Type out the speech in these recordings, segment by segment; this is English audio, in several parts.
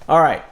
All right.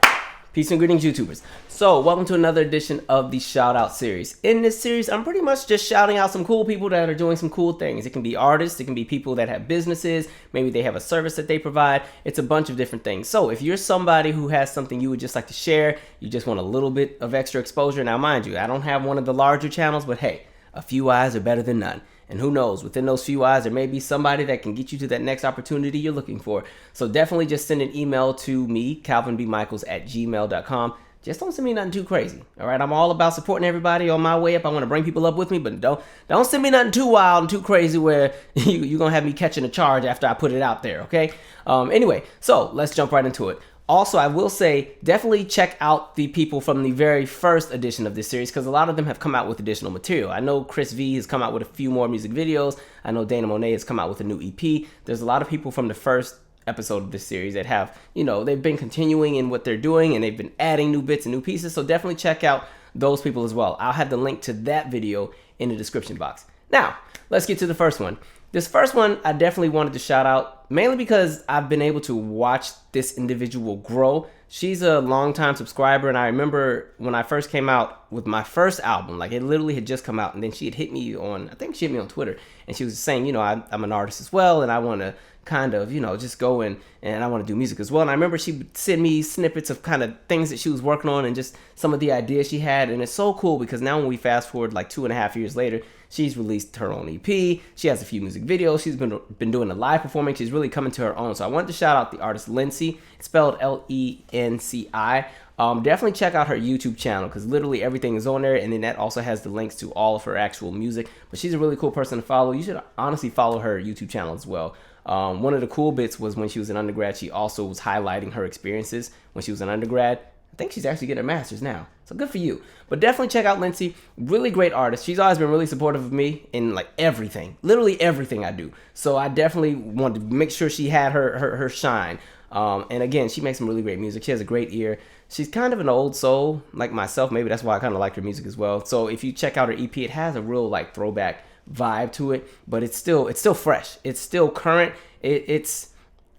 Peace and greetings, YouTubers. So, welcome to another edition of the Shout Out series. In this series, I'm pretty much just shouting out some cool people that are doing some cool things. It can be artists, it can be people that have businesses, maybe they have a service that they provide. It's a bunch of different things. So, if you're somebody who has something you would just like to share, you just want a little bit of extra exposure. Now, mind you, I don't have one of the larger channels, but hey, a few eyes are better than none. And who knows, within those few eyes, there may be somebody that can get you to that next opportunity you're looking for. So definitely just send an email to me, calvinbmichaels@gmail.com. Just don't send me nothing too crazy. All right, I'm all about supporting everybody on my way up. I want to bring people up with me, but don't send me nothing too wild and too crazy where you're going to have me catching a charge after I put it out there, okay? Anyway, so let's jump right into it. Also, I will say, definitely check out the people from the very first edition of this series because a lot of them have come out with additional material. I know Chris V has come out with a few more music videos. I know Dana Monet has come out with a new EP. There's a lot of people from the first episode of this series that have, they've been continuing in what they're doing and they've been adding new bits and new pieces. So definitely check out those people as well. I'll have the link to that video in the description box. Now, let's get to the first one. This first one, I definitely wanted to shout out, mainly because I've been able to watch this individual grow. She's a longtime subscriber, and I remember when I first came out with my first album, like it literally had just come out, and then she had hit me on, I think she hit me on Twitter, and she was saying, I'm an artist as well, and I want to kind of, just go in and I want to do music as well. And I remember she would send me snippets of kind of things that she was working on and just some of the ideas she had. And it's so cool because now when we fast forward like 2.5 years later, she's released her own EP. She has a few music videos. She's been doing a live performing. She's really coming to her own. So I wanted to shout out the artist Lenci. It's spelled Lenci. Definitely check out her YouTube channel because literally everything is on there, and then that also has the links to all of her actual music. But she's a really cool person to follow. You should honestly follow her YouTube channel as well. One of the cool bits was when she was in undergrad, she also was highlighting her experiences when she was in undergrad. I think she's actually getting her master's now, so good for you. But definitely check out Lindsay. Really great artist. She's always been really supportive of me in like everything, literally everything I do. So I definitely wanted to make sure she had her shine. And again, she makes some really great music. She has a great ear. She's kind of an old soul like myself. Maybe that's why I kind of like her music as well. So if you check out her EP, it has a real like throwback vibe to it, but it's still fresh. It's still current.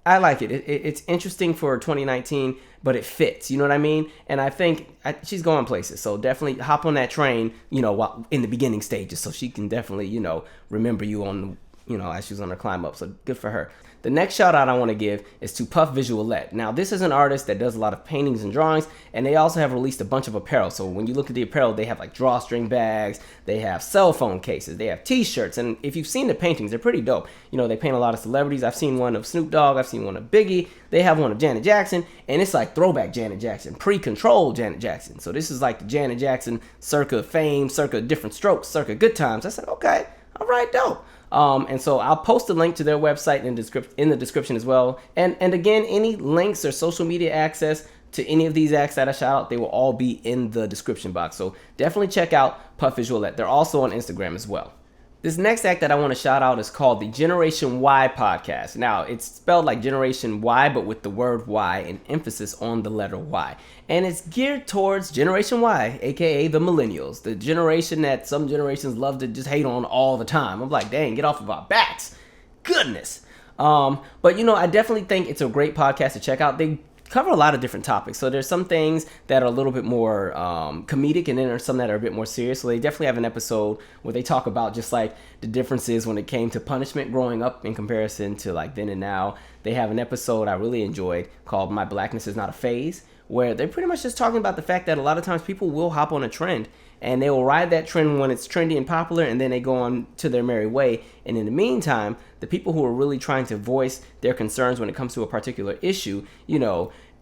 I like it. It's interesting for 2019, but it fits. You know what I mean? And I think she's going places. So definitely hop on that train, while in the beginning stages, so she can definitely, remember you on, as she's on her climb up. So good for her. The next shout out I want to give is to PufffVisualet. Now, this is an artist that does a lot of paintings and drawings, and they also have released a bunch of apparel. So when you look at the apparel, they have like drawstring bags, they have cell phone cases, they have t-shirts, and if you've seen the paintings, they're pretty dope. They paint a lot of celebrities. I've seen one of Snoop Dogg, I've seen one of Biggie, they have one of Janet Jackson, and it's like throwback Janet Jackson, pre-control Janet Jackson. So this is like the Janet Jackson circa fame, circa different strokes, circa good times. I said, okay, all right, dope. And so I'll post a link to their website in the description as well. And again, any links or social media access to any of these acts that I shout out, they will all be in the description box. So definitely check out PufffVisualet. They're also on Instagram as well. This next act that I want to shout out is called the Generation Y podcast. Now, it's spelled like Generation Y, but with the word Y and emphasis on the letter Y. And it's geared towards Generation Y, aka the millennials, the generation that some generations love to just hate on all the time. I'm like, dang, get off of our backs. Goodness. But I definitely think it's a great podcast to check out. They cover a lot of different topics. So there's some things that are a little bit more comedic, and then there's some that are a bit more serious. So they definitely have an episode where they talk about just like the differences when it came to punishment growing up in comparison to like then and now. They have an episode I really enjoyed called My Blackness Is Not a Phase, where they're pretty much just talking about the fact that a lot of times people will hop on a trend and they will ride that trend when it's trendy and popular, and then they go on to their merry way. And in the meantime, the people who are really trying to voice their concerns when it comes to a particular issue,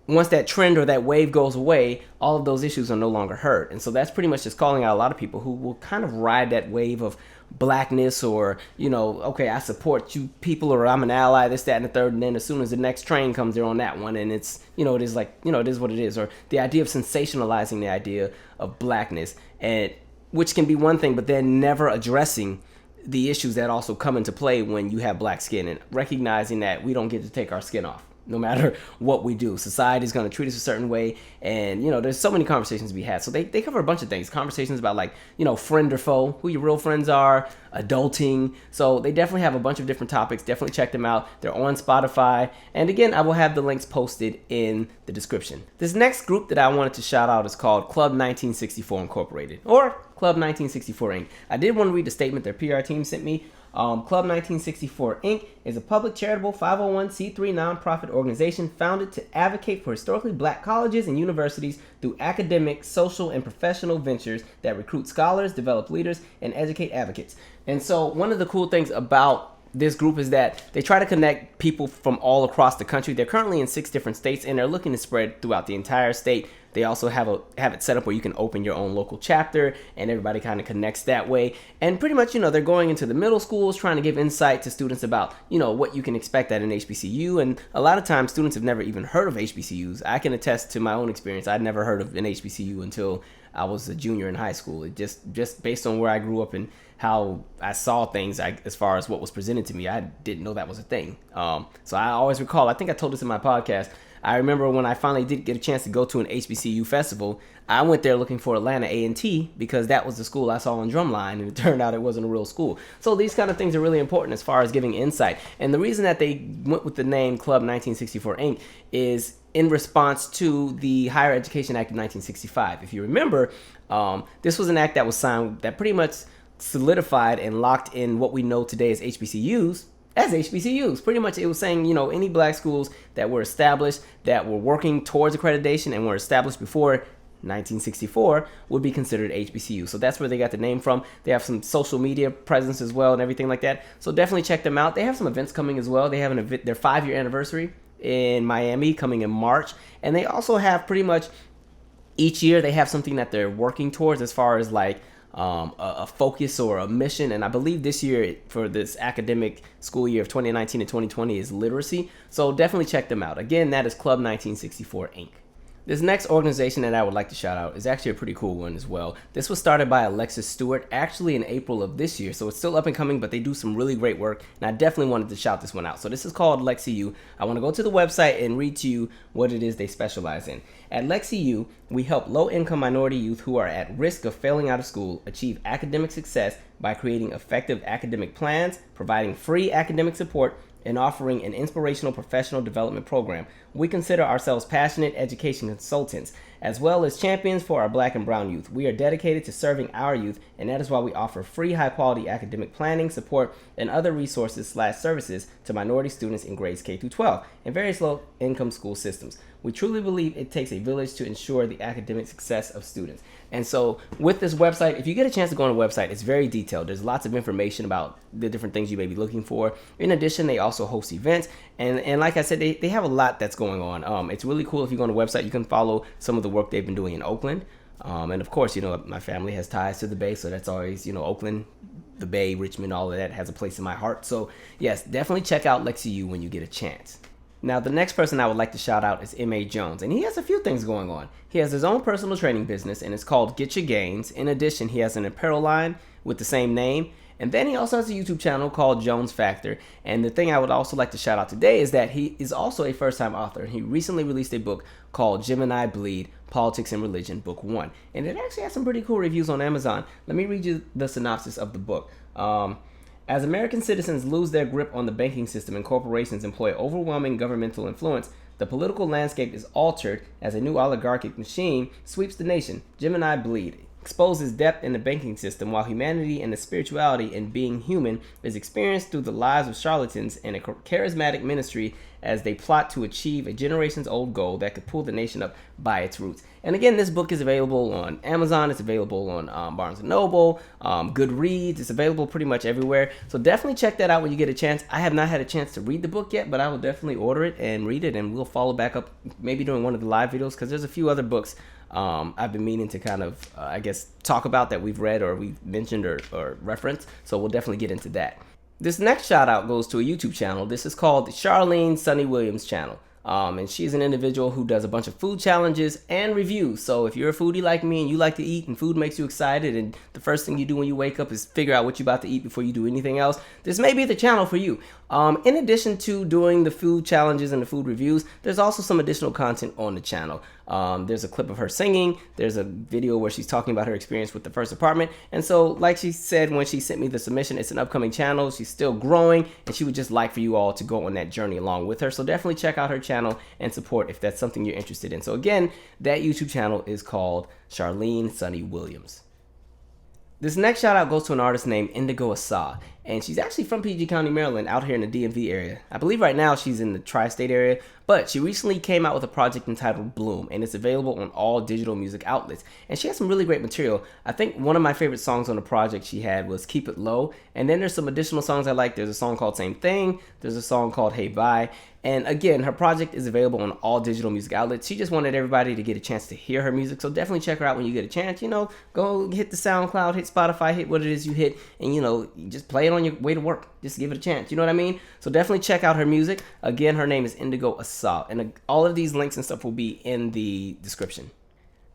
once that trend or that wave goes away, all of those issues are no longer heard. And so that's pretty much just calling out a lot of people who will kind of ride that wave of blackness or, okay, I support you people, or I'm an ally, this, that, and the third. And then as soon as the next train comes, they're on that one. And it's, it is like, it is what it is. Or the idea of sensationalizing the idea of blackness, and which can be one thing, but then never addressing the issues that also come into play when you have black skin, and recognizing that we don't get to take our skin off. no matter what we do. Society is going to treat us a certain way, and there's so many conversations to be had. So they cover a bunch of things, conversations about like friend or foe, who your real friends are, adulting. So they definitely have a bunch of different topics. Definitely check them out. They're on Spotify, and again, I will have the links posted in the description. This next group that I wanted to shout out is called Club 1964 Incorporated, or Club 1964 Inc. I did want to read the statement their PR team sent me. Club 1964 Inc. is a public charitable 501c3 nonprofit organization founded to advocate for historically black colleges and universities through academic, social, and professional ventures that recruit scholars, develop leaders, and educate advocates. And so one of the cool things about this group is that they try to connect people from all across the country. They're currently in 6 different states, and they're looking to spread throughout the entire state. They also have it set up where you can open your own local chapter, and everybody kind of connects that way. And pretty much, they're going into the middle schools, trying to give insight to students about, what you can expect at an HBCU. And a lot of times, students have never even heard of HBCUs. I can attest to my own experience. I'd never heard of an HBCU until I was a junior in high school. It just based on where I grew up and how I saw things, as far as what was presented to me, I didn't know that was a thing. So I always recall, I think I told this in my podcast, I remember when I finally did get a chance to go to an HBCU festival, I went there looking for Atlanta A&T because that was the school I saw on Drumline, and it turned out it wasn't a real school. So these kind of things are really important as far as giving insight. And the reason that they went with the name Club 1964 Inc. is in response to the Higher Education Act of 1965. If you remember, this was an act that was signed that pretty much solidified and locked in what we know today as HBCUs. Pretty much it was saying, any black schools that were established, that were working towards accreditation and were established before 1964 would be considered HBCU. So that's where they got the name from. They have some social media presence as well and everything like that. So definitely check them out. They have some events coming as well. They have an event, their 5-year anniversary in Miami coming in March. And they also have pretty much each year they have something that they're working towards as far as like a focus or a mission. And I believe this year for this academic school year of 2019 and 2020 is literacy. So definitely check them out. Again, that is Club 1964 Inc. This next organization that I would like to shout out is actually a pretty cool one as well. This was started by Alexis Stewart actually in April of this year, so it's still up and coming, but they do some really great work, and I definitely wanted to shout this one out. So this is called Lexie You. I want to go to the website and read to you what it is they specialize in. At Lexie You, we help low-income minority youth who are at risk of failing out of school achieve academic success by creating effective academic plans, providing free academic support, and offering an inspirational professional development program. We consider ourselves passionate education consultants, as well as champions for our black and brown youth. We are dedicated to serving our youth, and that is why we offer free high-quality academic planning, support, and other resources/services to minority students in grades K through 12 in various low-income school systems. We truly believe it takes a village to ensure the academic success of students. And so with this website, if you get a chance to go on the website, it's very detailed. There's lots of information about the different things you may be looking for. In addition, they also host events. And like I said, they have a lot that's going on. It's really cool if you go on the website, you can follow some of the work they've been doing in Oakland. And of course, my family has ties to the Bay, so that's always, Oakland, the Bay, Richmond, all of that has a place in my heart. So yes, definitely check out Lexie You when you get a chance. Now, the next person I would like to shout out is M.A. Jones, and he has a few things going on. He has his own personal training business, and it's called Get Your Gains. In addition, he has an apparel line with the same name, and then he also has a YouTube channel called Jones Factor. And the thing I would also like to shout out today is that he is also a first-time author. He recently released a book called Gemini Bleed, Politics and Religion, Book 1. And it actually has some pretty cool reviews on Amazon. Let me read you the synopsis of the book. As American citizens lose their grip on the banking system and corporations employ overwhelming governmental influence, the political landscape is altered as a new oligarchic machine sweeps the nation. Gemini Bleed exposes depth in the banking system, while humanity and the spirituality in being human is experienced through the lives of charlatans and a charismatic ministry as they plot to achieve a generations-old goal that could pull the nation up by its roots. And again, this book is available on Amazon. It's available on Barnes & Noble, Goodreads. It's available pretty much everywhere. So definitely check that out when you get a chance. I have not had a chance to read the book yet, but I will definitely order it and read it, and we'll follow back up maybe during one of the live videos, because there's a few other books I've been meaning to kind of, talk about that we've read or we've mentioned or referenced. So we'll definitely get into that. This next shout out goes to a YouTube channel. This is called the Charlene Sunny Williams channel. And she's an individual who does a bunch of food challenges and reviews. So if you're a foodie like me and you like to eat and food makes you excited, and the first thing you do when you wake up is figure out what you're about to eat before you do anything else, this may be the channel for you. In addition to doing the food challenges and the food reviews, there's also some additional content on the channel. There's a clip of her singing. There's a video where she's talking about her experience with the first apartment. And so, like she said when she sent me the submission, it's an upcoming channel. She's still growing, and she would just like for you all to go on that journey along with her. So definitely check out her channel and support if that's something you're interested in. So again, that YouTube channel is called Sharleen Sunny Williams. This next shout out goes to an artist named Indigo Au, and she's actually from PG County, Maryland, out here in the DMV area. I believe right now she's in the tri-state area, but she recently came out with a project entitled Bloom, and it's available on all digital music outlets. And she has some really great material. I think one of my favorite songs on the project she had was Keep It Low, and then there's some additional songs I like. There's a song called Same Thing, there's a song called Hey Bye, and again, her project is available on all digital music outlets. She just wanted everybody to get a chance to hear her music, so definitely check her out when you get a chance. You know, go hit the SoundCloud, hit Spotify, hit what it is you hit, and you know, just play it on your way to work. Just give it a chance, you know what I mean? So definitely check out her music. Again, her name is Indigo Au, and all of these links and stuff will be in the description.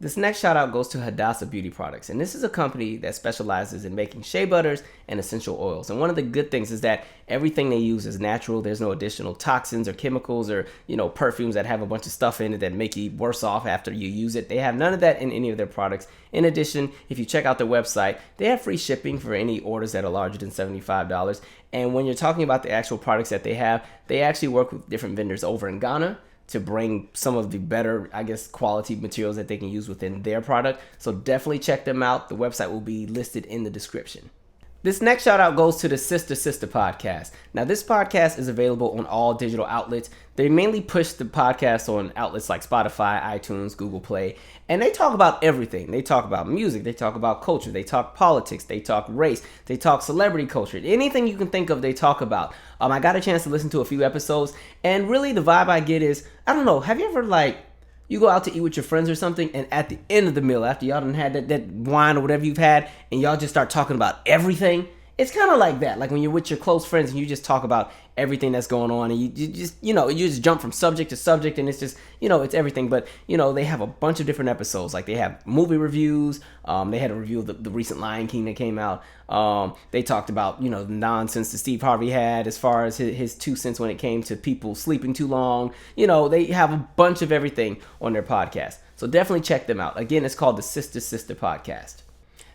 This next shout out goes to Hadassah Beauty products, and this is a company that specializes in making shea butters and essential oils. And one of the good things is that everything they use is natural. There's no additional toxins or chemicals or, you know, perfumes that have a bunch of stuff in it that make you worse off after you use it. They have none of that in any of their products. In addition, if you check out their website, they have free shipping for any orders that are larger than $75. And when you're talking about the actual products that they have, they actually work with different vendors over in Ghana to bring some of the better, I guess, quality materials that they can use within their product. So definitely check them out. The website will be listed in the description. This next shout out goes to the Sista podcast. Now, this podcast is available on all digital outlets. They mainly push the podcast on outlets like Spotify, iTunes, Google Play, and they talk about everything. They talk about music, they talk about culture, they talk politics, they talk race, they talk celebrity culture. Anything you can think of, they talk about. I got a chance to listen to a few episodes, and really the vibe I get is, I don't know, have you ever you go out to eat with your friends or something, and at the end of the meal, after y'all done had that wine or whatever you've had, and y'all just start talking about everything? It's kind of like that. Like when you're with your close friends and you just talk about everything that's going on, and you just jump from subject to subject, and it's just, it's everything. But, they have a bunch of different episodes. Like they have movie reviews. They had a review of the recent Lion King that came out. They talked about, the nonsense that Steve Harvey had as far as his 2 cents when it came to people sleeping too long. They have a bunch of everything on their podcast. So definitely check them out. Again, it's called the Sista podcast.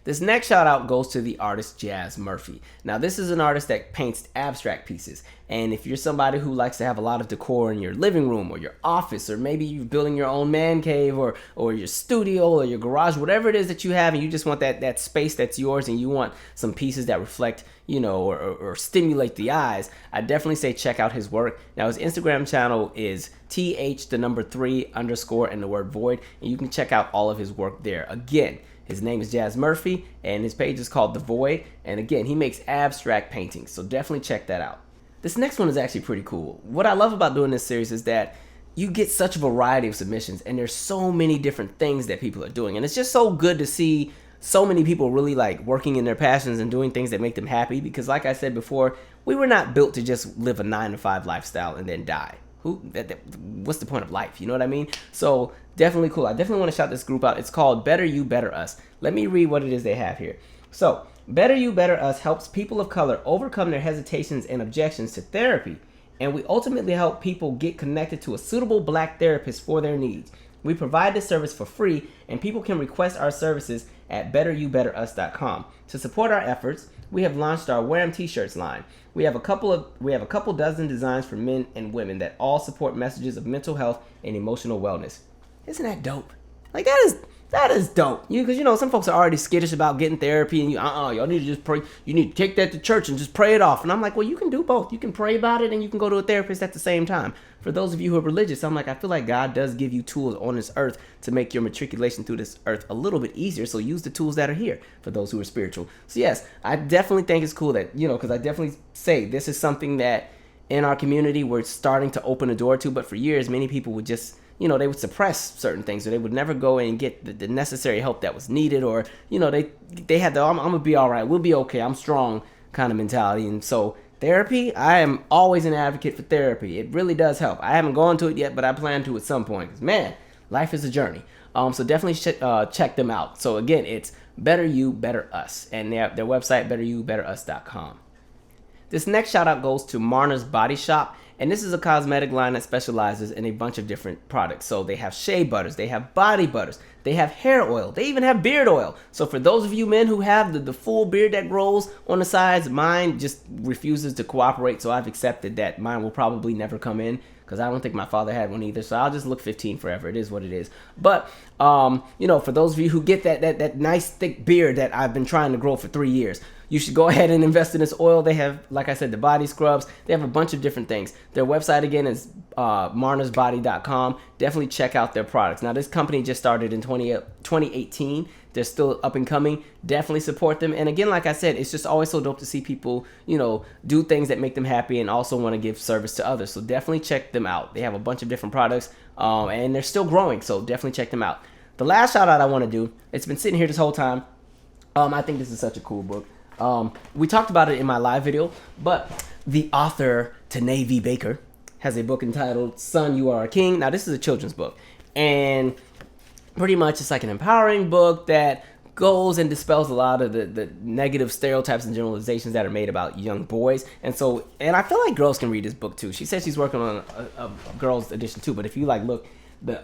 This next shout out goes to the artist Jazz Murphy. Now, this is an artist that paints abstract pieces. And if you're somebody who likes to have a lot of decor in your living room or your office, or maybe you're building your own man cave or your studio or your garage, whatever it is that you have, and you just want that space that's yours, and you want some pieces that reflect, or stimulate the eyes, I definitely say check out his work. Now, his Instagram channel is th3_ and the word void, and you can check out all of his work there. Again, his name is Jazz Murphy, and his page is called The Void. And again, he makes abstract paintings, so definitely check that out. This next one is actually pretty cool. What I love about doing this series is that you get such a variety of submissions, and there's so many different things that people are doing. And it's just so good to see so many people really working in their passions and doing things that make them happy. Because like I said before, we were not built to just live a 9-to-5 lifestyle and then die. What's the point of life? You know what I mean? So definitely cool. I definitely want to shout this group out. It's called BetterU BetterUS. Let me read what it is they have here. So BetterU BetterUS helps people of color overcome their hesitations and objections to therapy, and we ultimately help people get connected to a suitable Black therapist for their needs. We provide this service for free, and people can request our services at BetterUBetterUS.com. To support our efforts, we have launched our Wear 'em t-shirts line. We have a couple dozen designs for men and women that all support messages of mental health and emotional wellness. Isn't that dope? That is dope. Because some folks are already skittish about getting therapy, and y'all need to just pray. You need to take that to church and just pray it off. And I'm like, well, you can do both. You can pray about it, and you can go to a therapist at the same time. For those of you who are religious, I'm like, I feel like God does give you tools on this earth to make your matriculation through this earth a little bit easier. So use the tools that are here for those who are spiritual. So yes, I definitely think it's cool that, because I definitely say this is something that in our community we're starting to open the door to. But for years, many people would just, they would suppress certain things, or they would never go in and get the necessary help that was needed, or, they had the, I'm going to be all right, we'll be okay, I'm strong kind of mentality. And so Therapy, I am always an advocate for therapy. It really does help. I haven't gone to it yet, but I plan to at some point. 'Cause man, life is a journey. So definitely check them out. So again, it's BetterU BetterUS, and their website BetterUBetterUS.com. This next shout out goes to Marna's Body Shop, and this is a cosmetic line that specializes in a bunch of different products. So they have shea butters, they have body butters, they have hair oil, they even have beard oil. So for those of you men who have the full beard that grows on the sides, mine just refuses to cooperate, so I've accepted that mine will probably never come in, because I don't think my father had one either, so I'll just look 15 forever. It is what it is. But for those of you who get that nice thick beard that I've been trying to grow for 3 years, you should go ahead and invest in this oil. They have, like I said, the body scrubs. They have a bunch of different things. Their website again is marnasbody.com. Definitely check out their products. Now, this company just started in 2018. They're still up and coming. Definitely support them. And again, like I said, it's just always so dope to see people, do things that make them happy and also want to give service to others. So definitely check them out. They have a bunch of different products, and they're still growing. So definitely check them out. The last shout out I want to do, it's been sitting here this whole time. I think this is such a cool book. We talked about it in my live video, but the author, Tanae V. Baker, has a book entitled Son, You Are a King. Now, this is a children's book, and pretty much it's like an empowering book that goes and dispels a lot of the negative stereotypes and generalizations that are made about young boys. And I feel like girls can read this book too. She said she's working on a girls edition too, but if you look, the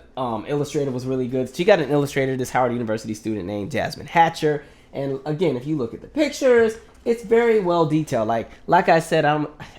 illustrator was really good. She got an illustrator, this Howard University student named Jasmine Hatcher. And again, if you look at the pictures, it's very well detailed. Like I said,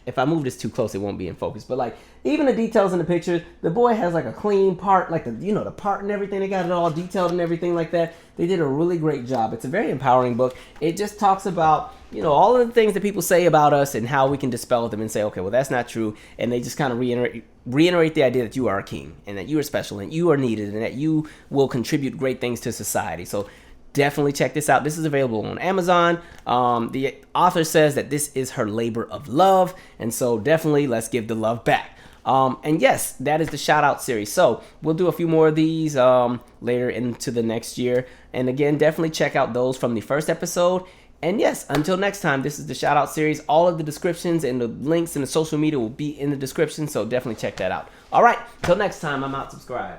if I move this too close, it won't be in focus. But even the details in the pictures, the boy has a clean part, the part and everything. They got it all detailed and everything like that. They did a really great job. It's a very empowering book. It just talks about all of the things that people say about us and how we can dispel them and say, okay, well, that's not true. And they just kind of reiterate the idea that you are a king and that you are special and you are needed and that you will contribute great things to society. So definitely check this out. This is available on Amazon. The author says that this is her labor of love, and so definitely let's give the love back. And yes, that is the shout out series. So we'll do a few more of these later into the next year. And again, definitely check out those from the first episode. And yes, until next time, this is the shout out series. All of the descriptions and the links and the social media will be in the description, so definitely check that out. All right, till next time, I'm out. Subscribe.